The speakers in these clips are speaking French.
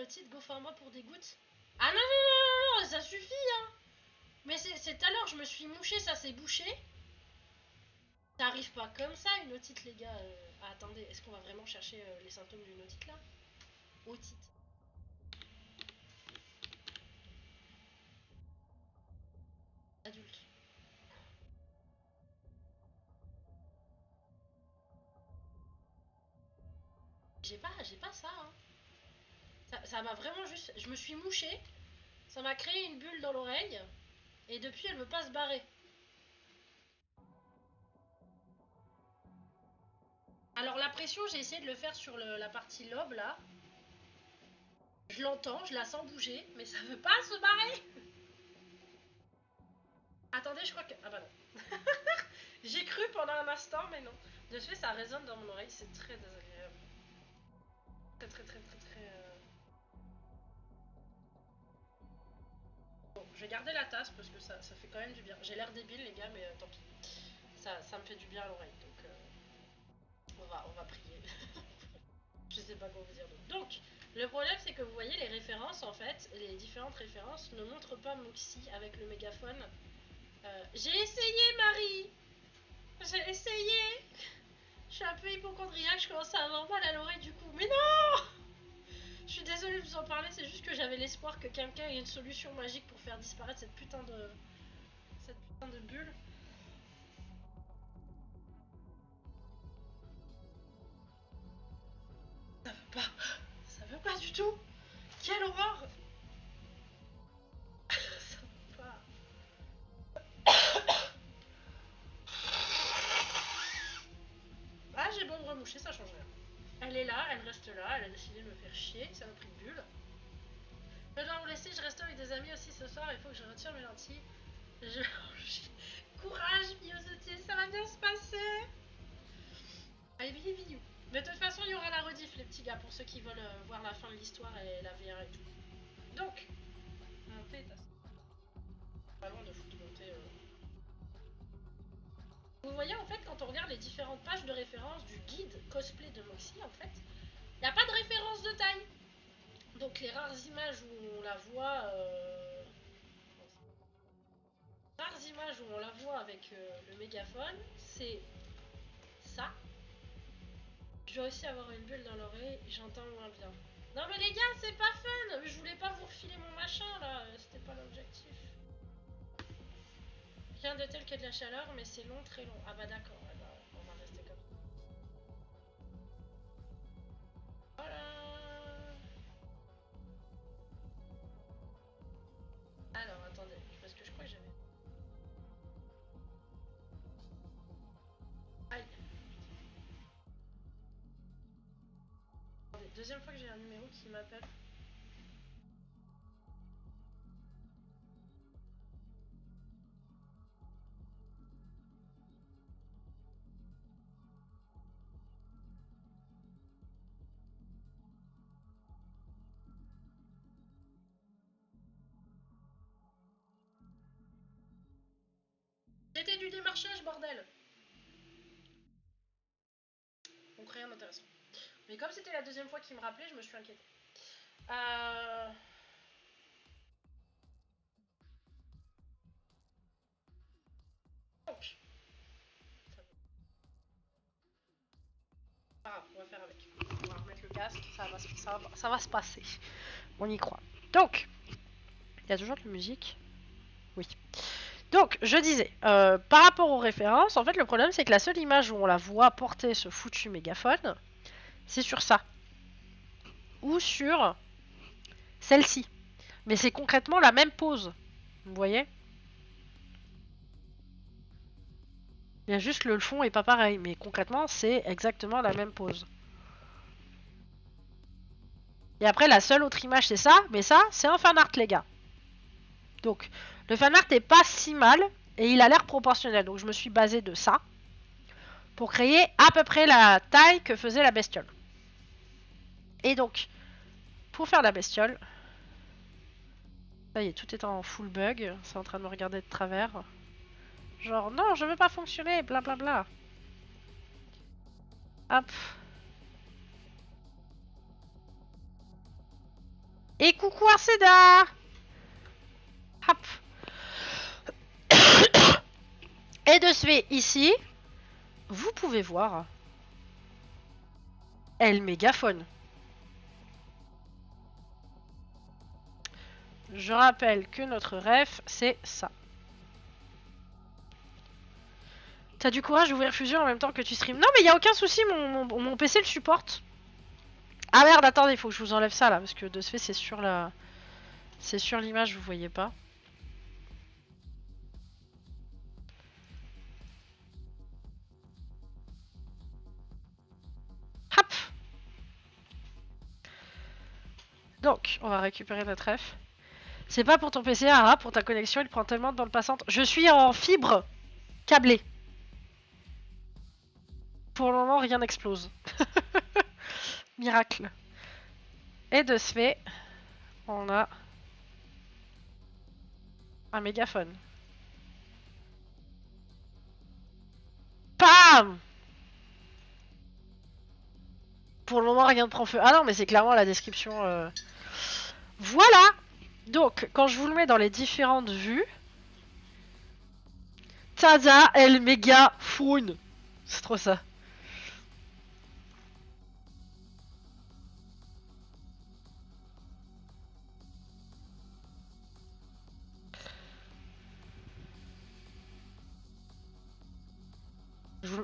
otite, go format pour des gouttes. Ah non, non, non, non, non, ça suffit, hein. Mais c'est tout à l'heure, je me suis mouché, ça s'est bouché. Ça arrive pas comme ça, une otite, les gars. Ah, attendez, est-ce qu'on va vraiment chercher les symptômes d'une otite, là? Otite. Adulte. J'ai pas ça, hein. Ça m'a vraiment juste... Je me suis mouché, ça m'a créé une bulle dans l'oreille, et depuis, elle veut pas se barrer. Alors la pression, j'ai essayé de le faire sur la partie lobe, là. Je l'entends, je la sens bouger, mais ça veut pas se barrer. Attendez, je crois que... Ah bah non. J'ai cru pendant un instant, mais non. De fait, ça résonne dans mon oreille, c'est très désagréable. Très très très très très... Bon, je vais garder la tasse parce que ça fait quand même du bien. J'ai l'air débile, les gars, mais tant pis. Ça me fait du bien à l'oreille, donc on va prier. Je sais pas quoi vous dire d'autre. Donc, le problème, c'est que vous voyez les références, en fait, les différentes références ne montrent pas Moxie avec le mégaphone. J'ai essayé, Marie. J'ai essayé. Je suis un peu hypochondriaque, je commence à avoir mal à l'oreille du coup. Mais non! Je suis désolée de vous en parler, c'est juste que j'avais l'espoir que quelqu'un ait une solution magique pour faire disparaître cette putain de bulle. Ça veut pas. Ça veut pas du tout. Quelle horreur. Ça veut pas. Ah, j'ai bon de remoucher, ça change rien. Elle est là, elle reste là, elle a décidé de me faire chier, ça m'a pris de bulle. Je dois vous laisser, je reste avec des amis aussi ce soir, il faut que je retire mes lentilles. Courage, Miosotis, ça va bien se passer. Allez, bisous, bisous. Mais de toute façon, il y aura la rediff, les petits gars, pour ceux qui veulent voir la fin de l'histoire et la VR et tout. Donc, montée est assez... Pas loin de foutre monter... Vous voyez, en fait, quand on regarde les différentes pages de référence du guide cosplay de Moxie, en fait, il n'y a pas de référence de taille. Donc, les rares images où on la voit... rares images où on la voit avec le mégaphone, c'est ça. Je dois aussi avoir une bulle dans l'oreille, j'entends moins bien. Non mais les gars, c'est pas fun. Je voulais pas vous refiler mon machin là, c'était pas l'objectif. Rien de tel que de la chaleur, mais c'est long, très long. Ah bah d'accord, on va rester comme ça. Voilà. Alors attendez, parce que je crois que j'avais... Aïe. Attendez, deuxième fois que j'ai un numéro qui m'appelle. C'était du démarchage, bordel. Donc rien d'intéressant. Mais comme c'était la deuxième fois qu'il me rappelait, je me suis inquiétée. Donc. Pas grave, on va faire avec. On va remettre le casque, ça va se passer. On y croit. Donc, il y a toujours de la musique. Oui. Donc, je disais, par rapport aux références, en fait, le problème, c'est que la seule image où on la voit porter ce foutu mégaphone, c'est sur ça. Ou sur celle-ci. Mais c'est concrètement la même pose. Vous voyez? Il y a juste le fond est pas pareil, mais concrètement, c'est exactement la même pose. Et après, la seule autre image, c'est ça, mais ça, c'est un fan art, les gars. Donc, le fan art est pas si mal, et il a l'air proportionnel. Donc, je me suis basé de ça, pour créer à peu près la taille que faisait la bestiole. Et donc, pour faire la bestiole, ça y est, tout est en full bug, c'est en train de me regarder de travers. Genre, non, je veux pas fonctionner, blablabla. Hop. Et coucou Arceda. Hop. Et de ce fait, ici, vous pouvez voir elle mégaphone. Je rappelle que notre ref, c'est ça. T'as du courage d'ouvrir Fusion en même temps que tu stream. Non mais y a aucun souci, mon PC le supporte. Ah merde, attendez, il faut que je vous enlève ça là, parce que de ce fait c'est sur la... C'est sur l'image, vous voyez pas. Hop. Donc, on va récupérer notre ref. C'est pas pour ton PC, Ara, pour ta connexion, il prend tellement de bande passante. Je suis en fibre câblée. Pour le moment, rien n'explose. Miracle. Et de ce fait, on a un mégaphone. PAM! Pour le moment, rien ne prend feu. Ah non, mais c'est clairement la description. Voilà! Donc, quand je vous le mets dans les différentes vues, tada, el méga phone. C'est trop ça.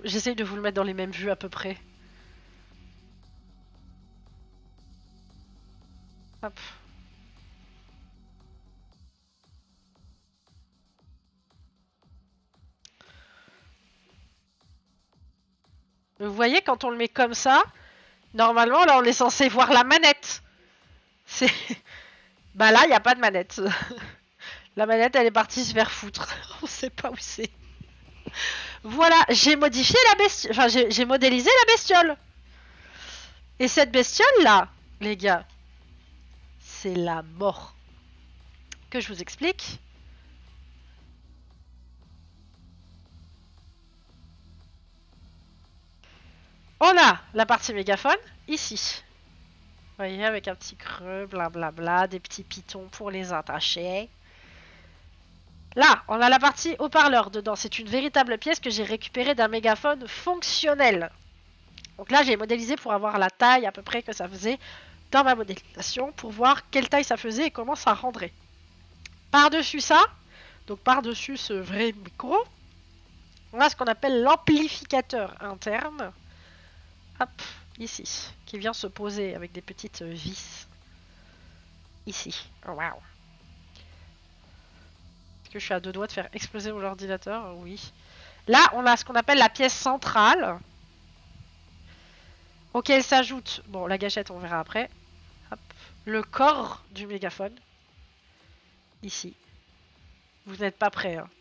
J'essaye de vous le mettre dans les mêmes vues à peu près. Hop. Vous voyez, quand on le met comme ça, normalement, là, on est censé voir la manette. C'est... Bah là, il n'y a pas de manette. La manette, elle est partie se faire foutre. On sait pas où c'est. Voilà, j'ai modifié la bestiole. Enfin, j'ai modélisé la bestiole. Et cette bestiole-là, les gars, c'est la mort. Que je vous explique. On a la partie mégaphone, ici. Vous voyez, avec un petit creux, blablabla, des petits pitons pour les attacher. Là, on a la partie haut-parleur dedans. C'est une véritable pièce que j'ai récupérée d'un mégaphone fonctionnel. Donc là, j'ai modélisé pour avoir la taille à peu près que ça faisait dans ma modélisation, pour voir quelle taille ça faisait et comment ça rendrait. Par-dessus ça, donc par-dessus ce vrai micro, on a ce qu'on appelle l'amplificateur interne. Hop, ici, qui vient se poser avec des petites vis. Ici. Oh, waouh. Est-ce que je suis à deux doigts de faire exploser mon ordinateur? Oui. Là, on a ce qu'on appelle la pièce centrale, auquel s'ajoute, bon, la gâchette, on verra après. Hop. Le corps du mégaphone. Ici. Vous n'êtes pas prêts, hein.